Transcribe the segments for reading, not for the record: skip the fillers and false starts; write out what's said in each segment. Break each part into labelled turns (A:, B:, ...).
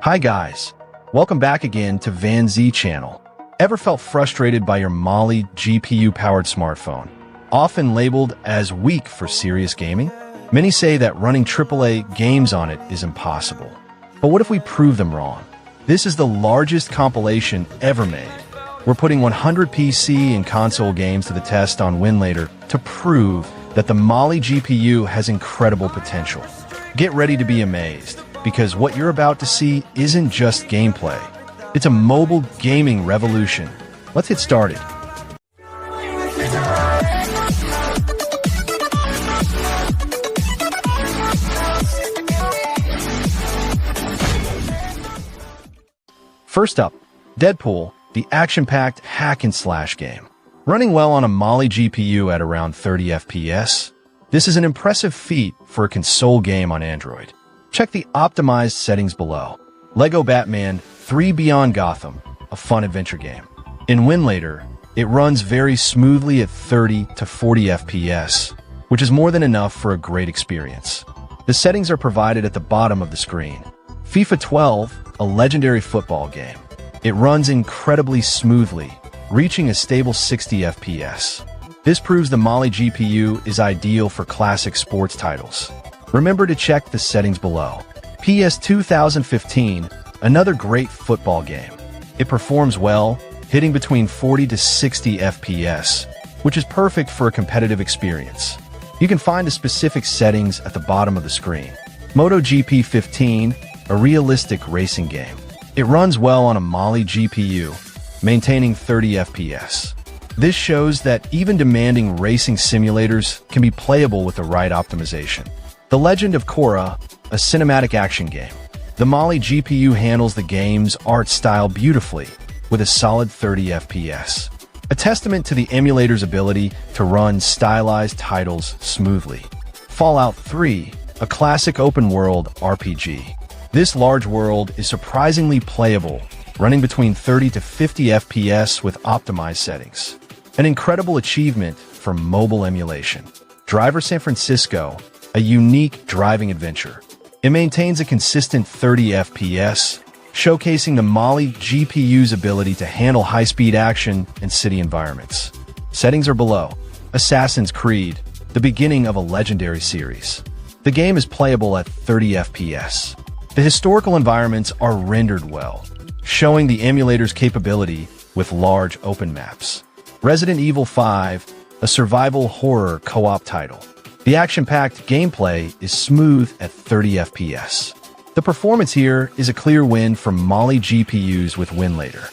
A: Hi guys, welcome back again to Vanzee channel. Ever felt frustrated by your Mali GPU-powered smartphone, often labeled as weak for serious gaming? Many say that running AAA games on it is impossible. But what if we prove them wrong? This is the largest compilation ever made. We're putting 100 PC and console games to the test on Winlator to prove that the Mali GPU has incredible potential. Get ready to be amazed, because what you're about to see isn't just gameplay. It's a mobile gaming revolution. Let's get started. First up, DeadPool, the action-packed hack-and-slash game. Running well on a Mali GPU at around 30 FPS, this is an impressive feat for a console game on Android. Check the optimized settings below. Lego Batman 3 Beyond Gotham, a fun adventure game. In Winlator, it runs very smoothly at 30 to 40 FPS, which is more than enough for a great experience. The settings are provided at the bottom of the screen. FIFA 12, a legendary football game. It runs incredibly smoothly, reaching a stable 60 FPS. This proves the Mali GPU is ideal for classic sports titles. Remember to check the settings below. PS 2015, another great football game. It performs well, hitting between 40 to 60 FPS, which is perfect for a competitive experience. You can find the specific settings at the bottom of the screen. MotoGP 15, a realistic racing game. It runs well on a Mali GPU, maintaining 30 FPS. This shows that even demanding racing simulators can be playable with the right optimization. The Legend of Korra, a cinematic action game. The Mali GPU handles the game's art style beautifully, with a solid 30 FPS. A testament to the emulator's ability to run stylized titles smoothly. Fallout 3, a classic open-world RPG. This large world is surprisingly playable, running between 30 to 50 FPS with optimized settings. An incredible achievement for mobile emulation. Driver San Francisco, a unique driving adventure. It maintains a consistent 30 FPS, showcasing the Mali GPU's ability to handle high-speed action and city environments. Settings are below. Assassin's Creed, the beginning of a legendary series. The game is playable at 30 FPS. The historical environments are rendered well, showing the emulator's capability with large open maps. Resident Evil 5, a survival horror co-op title. The action-packed gameplay is smooth at 30 FPS. The performance here is a clear win for Mali GPUs with Winlator.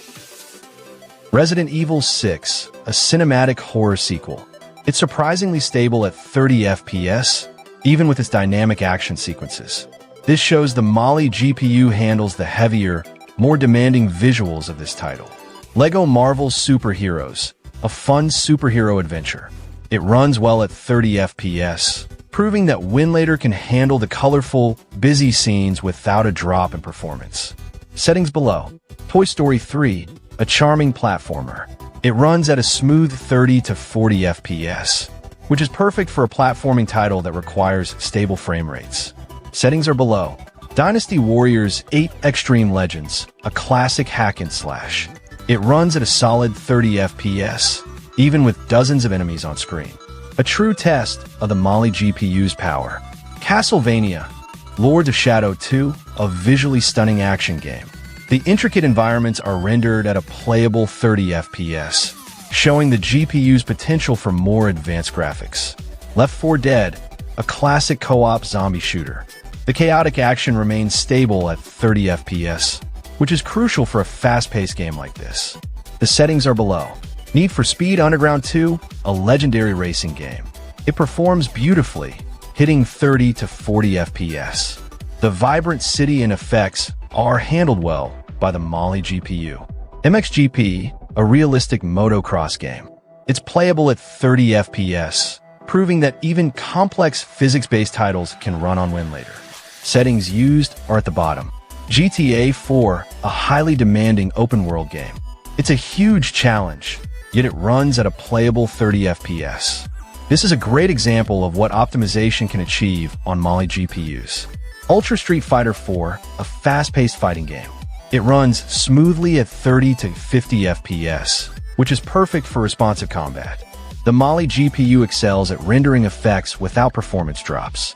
A: Resident Evil 6, a cinematic horror sequel. It's surprisingly stable at 30 FPS, even with its dynamic action sequences. This shows the Mali GPU handles the heavier, more demanding visuals of this title. Lego Marvel's Superheroes, a fun superhero adventure. It runs well at 30 FPS, proving that Winlator can handle the colorful, busy scenes without a drop in performance. Settings below. Toy Story 3, a charming platformer. It runs at a smooth 30 to 40 FPS, which is perfect for a platforming title that requires stable frame rates. Settings are below. Dynasty Warriors 8 Extreme Legends, a classic hack-and-slash. It runs at a solid 30 FPS, even with dozens of enemies on screen. A true test of the Mali GPU's power. Castlevania, Lords of Shadow 2, a visually stunning action game. The intricate environments are rendered at a playable 30 FPS, showing the GPU's potential for more advanced graphics. Left 4 Dead, a classic co-op zombie shooter. The chaotic action remains stable at 30 FPS, which is crucial for a fast-paced game like this. The settings are below. Need for Speed Underground 2, a legendary racing game. It performs beautifully, hitting 30 to 40 FPS. The vibrant city and effects are handled well by the Mali GPU. MXGP, a realistic motocross game. It's playable at 30 FPS, proving that even complex physics-based titles can run on Winlator. Settings used are at the bottom. GTA 4, a highly demanding open-world game. It's a huge challenge, yet it runs at a playable 30 FPS. This is a great example of what optimization can achieve on Mali GPUs. Ultra Street Fighter 4, a fast-paced fighting game. It runs smoothly at 30 to 50 FPS, which is perfect for responsive combat. The Mali GPU excels at rendering effects without performance drops.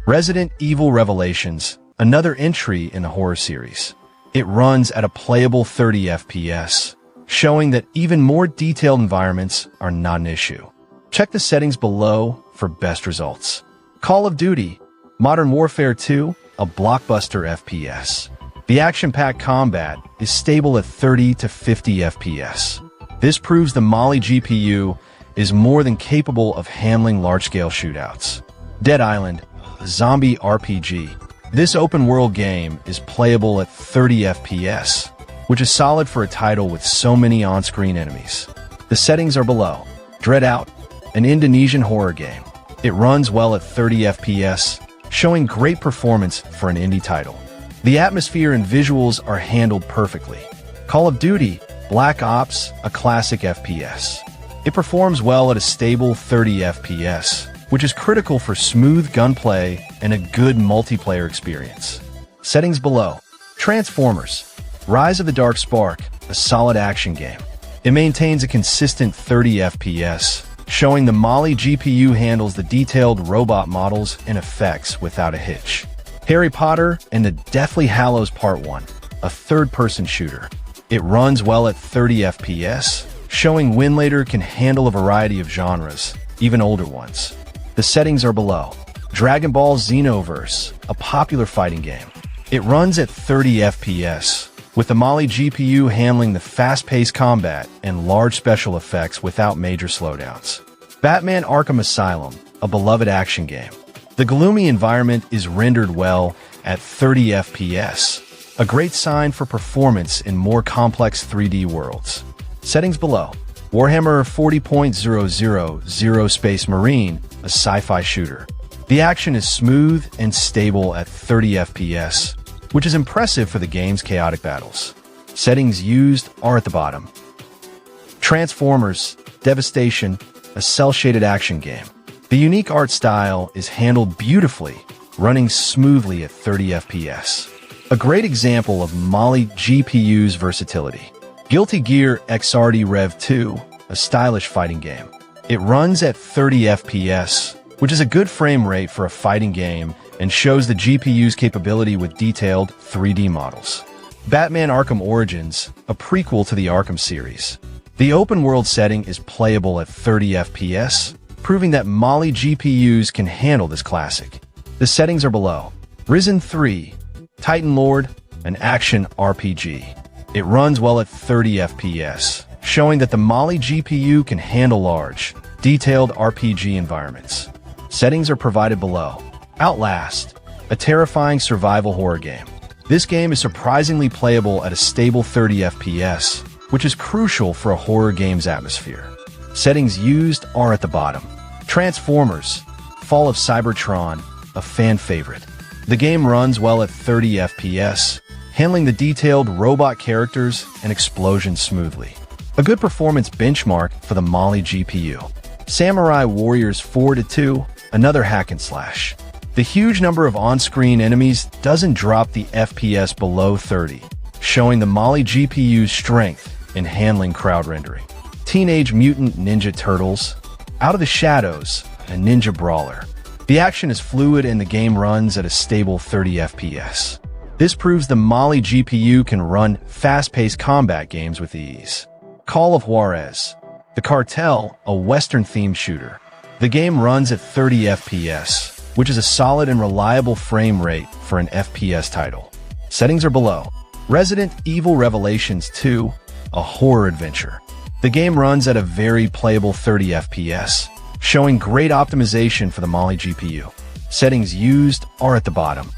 A: Resident Evil Revelations, another entry in the horror series. It runs at a playable 30 FPS, showing that even more detailed environments are not an issue. Check the settings below for best results. Call of Duty Modern Warfare 2, a blockbuster FPS. The action-packed combat is stable at 30 to 50 FPS. This proves the Mali GPU is more than capable of handling large-scale shootouts. Dead Island, a zombie RPG. This open-world game is playable at 30 FPS, which is solid for a title with so many on-screen enemies. The settings are below. Dread Out, an Indonesian horror game. It runs well at 30 FPS, showing great performance for an indie title. The atmosphere and visuals are handled perfectly. Call of Duty Black Ops, a classic FPS. It performs well at a stable 30 FPS, which is critical for smooth gunplay and a good multiplayer experience. Settings below. Transformers Rise of the Dark Spark, a solid action game. It maintains a consistent 30 FPS, showing the Mali GPU handles the detailed robot models and effects without a hitch. Harry Potter and the Deathly Hallows Part 1, a third-person shooter. It runs well at 30 FPS, showing Winlator can handle a variety of genres, even older ones. The settings are below. Dragon Ball Xenoverse, a popular fighting game. It runs at 30 FPS, with the Mali GPU handling the fast-paced combat and large special effects without major slowdowns. Batman Arkham Asylum, a beloved action game. The gloomy environment is rendered well at 30 FPS, a great sign for performance in more complex 3D worlds. Settings below. Warhammer 40.000 Space Marine, a sci-fi shooter. The action is smooth and stable at 30 FPS, which is impressive for the game's chaotic battles. Settings used are at the bottom. Transformers Devastation, a cel-shaded action game. The unique art style is handled beautifully, running smoothly at 30 FPS. A great example of Mali GPU's versatility. Guilty Gear XRD Rev 2, a stylish fighting game. It runs at 30 FPS, which is a good frame rate for a fighting game and shows the GPU's capability with detailed 3D models. Batman Arkham Origins, a prequel to the Arkham series. The open-world setting is playable at 30 FPS, proving that Mali GPUs can handle this classic. The settings are below. Risen 3, Titan Lord, an action RPG. It runs well at 30 FPS, showing that the Mali GPU can handle large, detailed RPG environments. Settings are provided below. Outlast, a terrifying survival horror game. This game is surprisingly playable at a stable 30 FPS, which is crucial for a horror game's atmosphere. Settings used are at the bottom. Transformers Fall of Cybertron, a fan favorite. The game runs well at 30 FPS, handling the detailed robot characters and explosions smoothly. A good performance benchmark for the Mali GPU. Samurai Warriors 4-2, another hack and slash. The huge number of on-screen enemies doesn't drop the FPS below 30, showing the Mali GPU's strength in handling crowd rendering. Teenage Mutant Ninja Turtles Out of the Shadows, a ninja brawler. The action is fluid and the game runs at a stable 30 FPS. This proves the Mali GPU can run fast-paced combat games with ease. Call of Juarez The Cartel, a Western-themed shooter. The game runs at 30 FPS, which is a solid and reliable frame rate for an FPS title. Settings are below. Resident Evil Revelations 2, a horror adventure. The game runs at a very playable 30 FPS, showing great optimization for the Mali GPU. Settings used are at the bottom.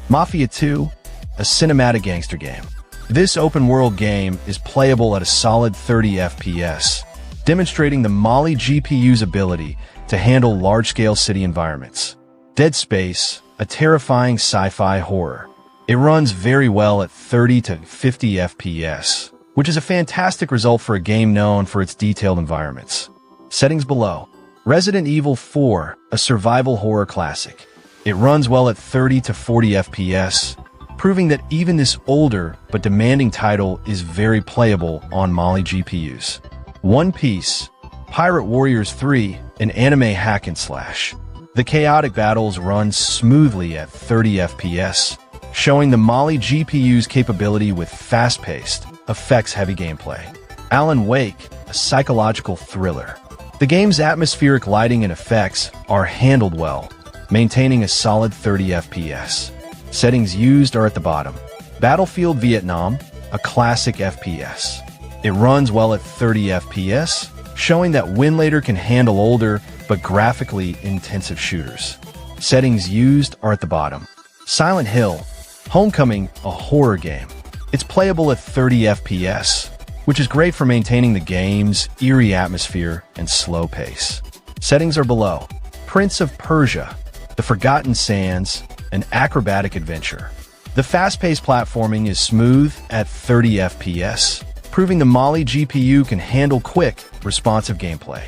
A: Mafia 2, a cinematic gangster game. This open-world game is playable at a solid 30 FPS, demonstrating the Mali GPU's ability to handle large-scale city environments. Dead Space, a terrifying sci-fi horror. It runs very well at 30 to 50 FPS, which is a fantastic result for a game known for its detailed environments. Settings below. Resident Evil 4, a survival horror classic. It runs well at 30 to 40 FPS, proving that even this older but demanding title is very playable on Mali GPUs. One Piece, Pirate Warriors 3, an anime hack and slash. The chaotic battles run smoothly at 30 FPS, showing the Mali GPU's capability with fast-paced, effects-heavy gameplay. Alan Wake, a psychological thriller. The game's atmospheric lighting and effects are handled well, maintaining a solid 30 FPS. Settings used are at the bottom. Battlefield Vietnam, a classic FPS. It runs well at 30 FPS, showing that Winlator can handle older but graphically intensive shooters. Settings used are at the bottom. Silent Hill, Homecoming, a horror game. It's playable at 30 FPS, which is great for maintaining the game's eerie atmosphere and slow pace. Settings are below. Prince of Persia, The Forgotten Sands, an acrobatic adventure. The fast-paced platforming is smooth at 30 FPS, proving the Mali GPU can handle quick, responsive gameplay.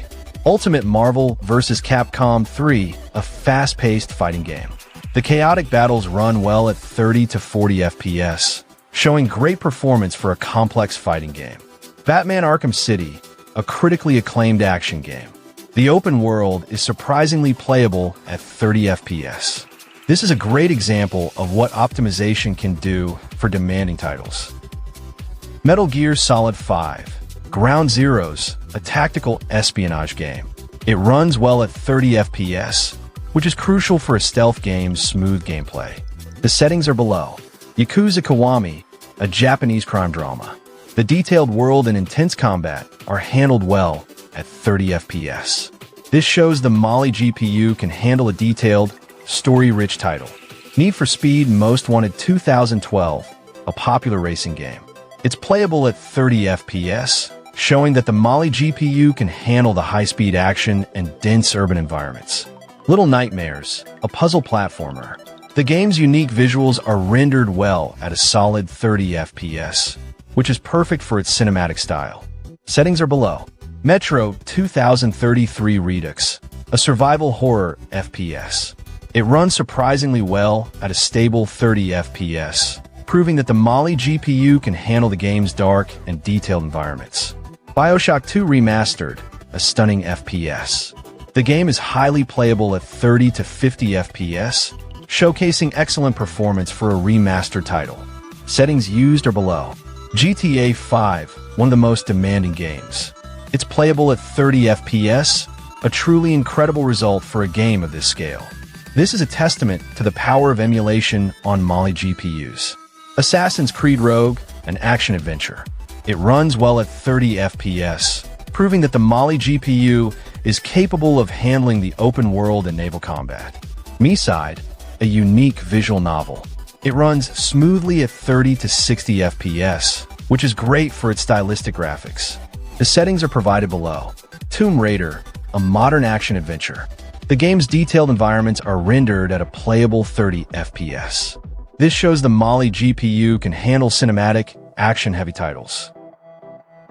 A: Ultimate Marvel vs. Capcom 3, a fast-paced fighting game. The chaotic battles run well at 30 to 40 FPS, showing great performance for a complex fighting game. Batman Arkham City, a critically acclaimed action game. The open world is surprisingly playable at 30 FPS. This is a great example of what optimization can do for demanding titles. Metal Gear Solid 5, Ground Zeroes, a tactical espionage game. It runs well at 30 FPS, which is crucial for a stealth game's smooth gameplay. The settings are below. Yakuza Kiwami, a Japanese crime drama. The detailed world and intense combat are handled well at 30 FPS. This shows the Mali GPU can handle a detailed, story-rich title. Need for Speed Most Wanted 2012, a popular racing game. It's playable at 30 FPS, showing that the Mali GPU can handle the high-speed action and dense urban environments. Little Nightmares, a puzzle platformer. The game's unique visuals are rendered well at a solid 30 FPS, which is perfect for its cinematic style. Settings are below. Metro 2033 Redux, a survival horror FPS. It runs surprisingly well at a stable 30 FPS, proving that the Mali GPU can handle the game's dark and detailed environments. BioShock 2 Remastered, a stunning FPS. The game is highly playable at 30 to 50 FPS, showcasing excellent performance for a remastered title. Settings used are below. GTA 5, one of the most demanding games. It's playable at 30 FPS, a truly incredible result for a game of this scale. This is a testament to the power of emulation on Mali GPUs. Assassin's Creed Rogue, an action-adventure. It runs well at 30 FPS, proving that the Mali GPU is capable of handling the open world and naval combat. Me-Side, a unique visual novel. It runs smoothly at 30 to 60 FPS, which is great for its stylistic graphics. The settings are provided below. Tomb Raider, a modern action-adventure. The game's detailed environments are rendered at a playable 30 FPS. This shows the Mali GPU can handle cinematic, action-heavy titles.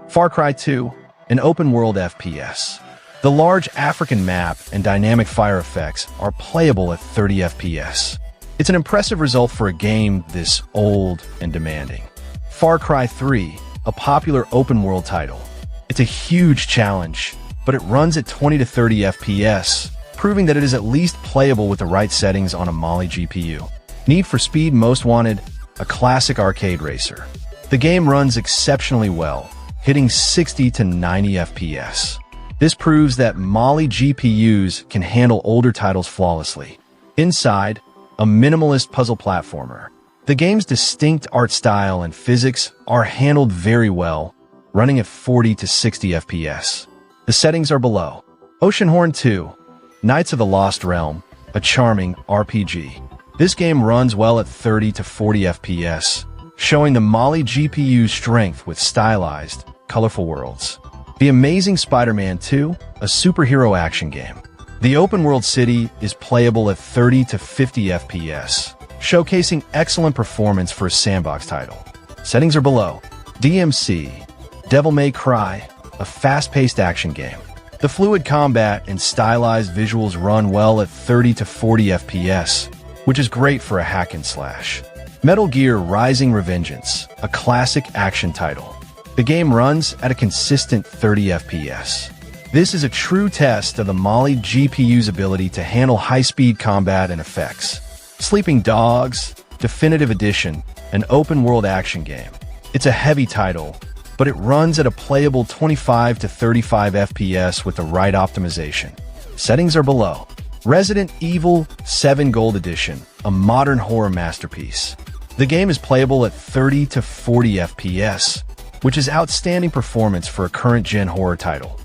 A: Far Cry 2, an open-world FPS. The large African map and dynamic fire effects are playable at 30 FPS. It's an impressive result for a game this old and demanding. Far Cry 3, a popular open-world title. It's a huge challenge, but it runs at 20 to 30 FPS, proving that it is at least playable with the right settings on a Mali GPU. Need for Speed Most Wanted, a classic arcade racer. The game runs exceptionally well, hitting 60 to 90 FPS. This proves that Mali GPUs can handle older titles flawlessly. Inside, a minimalist puzzle platformer. The game's distinct art style and physics are handled very well, running at 40 to 60 FPS. The settings are below. Oceanhorn 2, Knights of the Lost Realm, a charming RPG. This game runs well at 30 to 40 FPS, showing the Mali GPU's strength with stylized, colorful worlds. The Amazing Spider-Man 2, a superhero action game. The open-world city is playable at 30 to 50 FPS, showcasing excellent performance for a sandbox title. Settings are below. DMC, Devil May Cry, a fast-paced action game. The fluid combat and stylized visuals run well at 30 to 40 FPS, which is great for a hack and slash. Metal Gear Rising: Revengeance, a classic action title. The game runs at a consistent 30 FPS. This is a true test of the Mali GPU's ability to handle high-speed combat and effects. Sleeping Dogs, Definitive Edition, an open-world action game. It's a heavy title, but it runs at a playable 25 to 35 FPS with the right optimization. Settings are below. Resident Evil 7 Gold Edition, a modern horror masterpiece. The game is playable at 30 to 40 FPS, which is outstanding performance for a current-gen horror title.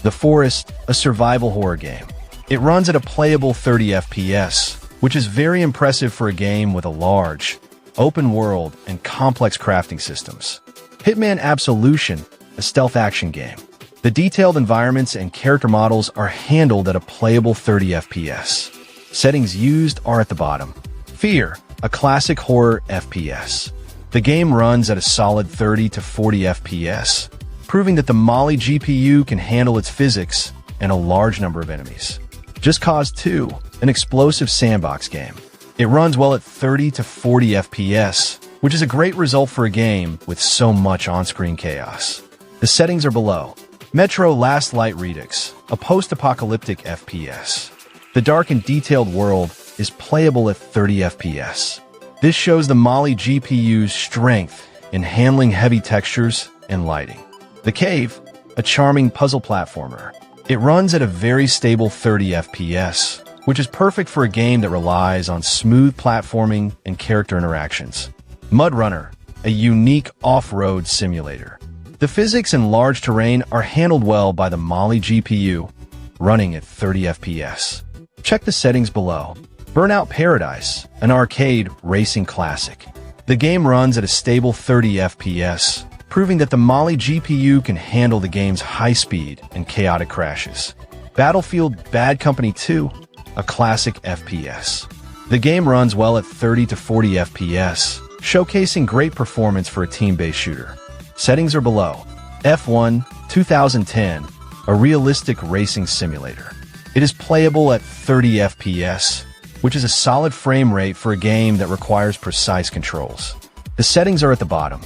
A: The Forest, a survival horror game. It runs at a playable 30 FPS, which is very impressive for a game with a large, open world and complex crafting systems. Hitman Absolution, a stealth action game. The detailed environments and character models are handled at a playable 30 FPS. Settings used are at the bottom. Fear, a classic horror FPS. The game runs at a solid 30 to 40 FPS, proving that the Mali GPU can handle its physics and a large number of enemies. Just Cause 2, an explosive sandbox game. It runs well at 30 to 40 FPS, which is a great result for a game with so much on-screen chaos. The settings are below. Metro Last Light Redux, a post-apocalyptic FPS. The dark and detailed world is playable at 30 FPS. This shows the Mali GPU's strength in handling heavy textures and lighting. The Cave, a charming puzzle platformer. It runs at a very stable 30 FPS, which is perfect for a game that relies on smooth platforming and character interactions. Mud Runner, a unique off-road simulator. The physics in large terrain are handled well by the Mali GPU, running at 30 FPS. Check the settings below. Burnout Paradise, an arcade racing classic. The game runs at a stable 30 FPS, proving that the Mali GPU can handle the game's high speed and chaotic crashes. Battlefield Bad Company 2, a classic FPS. The game runs well at 30 to 40 FPS, showcasing great performance for a team-based shooter. Settings are below. F1 2010, a realistic racing simulator. It is playable at 30 FPS, which is a solid frame rate for a game that requires precise controls. The settings are at the bottom.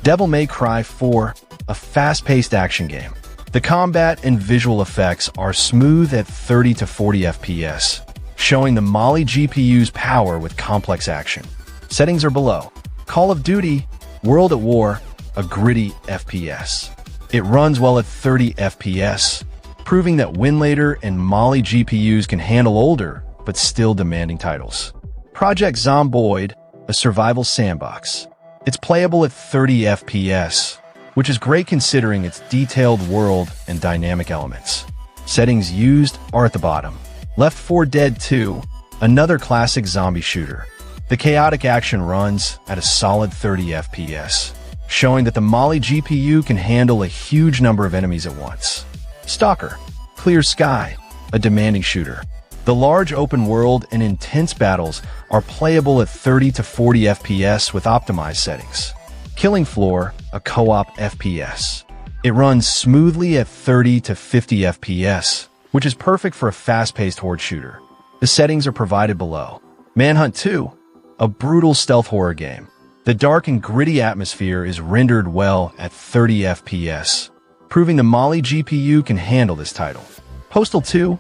A: Devil May Cry 4, a fast-paced action game. The combat and visual effects are smooth at 30 to 40 FPS, showing the Mali GPU's power with complex action. Settings are below. Call of Duty World at War, a gritty FPS. It runs well at 30 FPS, proving that Winlator and Mali GPUs can handle older but still demanding titles. Project Zomboid, a survival sandbox. It's playable at 30 FPS, which is great considering its detailed world and dynamic elements. Settings used are at the bottom. Left 4 Dead 2, another classic zombie shooter. The chaotic action runs at a solid 30 FPS, showing that the Mali GPU can handle a huge number of enemies at once. Stalker, Clear Sky, a demanding shooter. The large open world and intense battles are playable at 30 to 40 FPS with optimized settings. Killing Floor, a co-op FPS. It runs smoothly at 30 to 50 FPS, which is perfect for a fast-paced horde shooter. The settings are provided below. Manhunt 2, a brutal stealth horror game. The dark and gritty atmosphere is rendered well at 30 FPS, proving the Mali GPU can handle this title. Postal 2,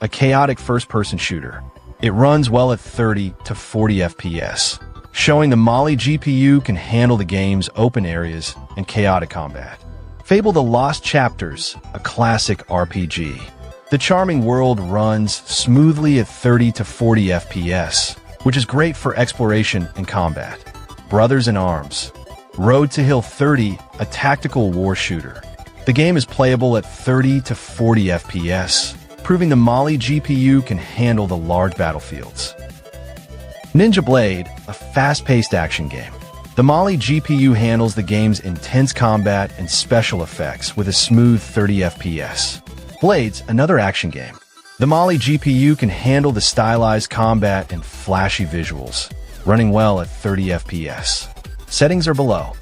A: a chaotic first-person shooter. It runs well at 30 to 40 FPS, showing the Mali GPU can handle the game's open areas and chaotic combat. Fable The Lost Chapters, a classic RPG. The charming world runs smoothly at 30 to 40 FPS, which is great for exploration and combat. Brothers in Arms, Road to Hill 30, a tactical war shooter. The game is playable at 30 to 40 FPS, proving the Mali GPU can handle the large battlefields. Ninja Blade, a fast-paced action game. The Mali GPU handles the game's intense combat and special effects with a smooth 30 FPS. Blades, another action game. The Mali GPU can handle the stylized combat and flashy visuals, running well at 30 FPS. Settings are below.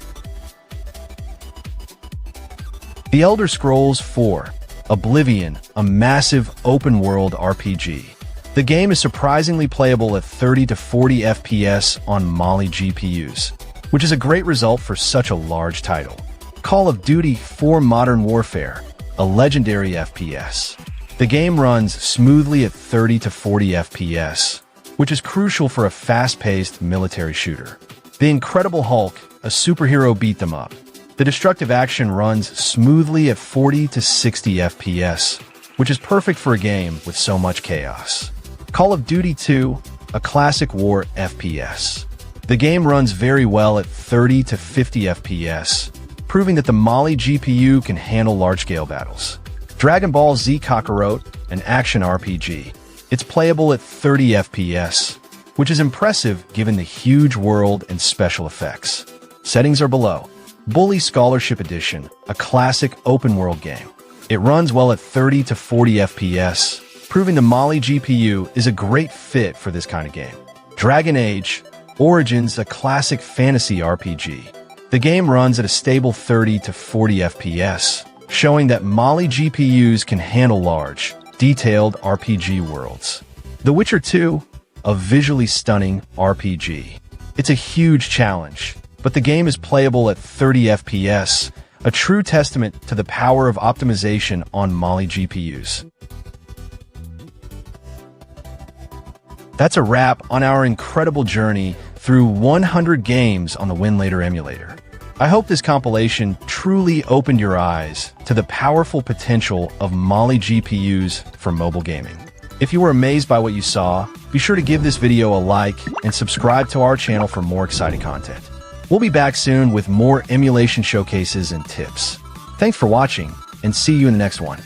A: The Elder Scrolls 4, Oblivion, a massive open-world RPG. The game is surprisingly playable at 30 to 40 FPS on Mali GPUs, which is a great result for such a large title. Call of Duty 4 Modern Warfare, a legendary FPS. The game runs smoothly at 30 to 40 FPS, which is crucial for a fast-paced military shooter. The Incredible Hulk, a superhero beat-them-up. The destructive action runs smoothly at 40 to 60 FPS, which is perfect for a game with so much chaos. Call of Duty 2, a classic war FPS. The game runs very well at 30 to 50 FPS, proving that the Mali GPU can handle large-scale battles. Dragon Ball Z Kakarot, an action RPG. It's playable at 30 FPS, which is impressive given the huge world and special effects. Settings are below. Bully Scholarship Edition, a classic open-world game. It runs well at 30 to 40 FPS, proving the Mali GPU is a great fit for this kind of game. Dragon Age Origins, a classic fantasy RPG. The game runs at a stable 30 to 40 FPS, showing that Mali GPUs can handle large, detailed RPG worlds. The Witcher 2, a visually stunning RPG. It's a huge challenge, but the game is playable at 30 FPS, a true testament to the power of optimization on Mali GPUs. That's a wrap on our incredible journey through 100 games on the Winlator emulator. I hope this compilation truly opened your eyes to the powerful potential of Mali GPUs for mobile gaming. If you were amazed by what you saw, be sure to give this video a like and subscribe to our channel for more exciting content. We'll be back soon with more emulation showcases and tips. Thanks for watching, and see you in the next one.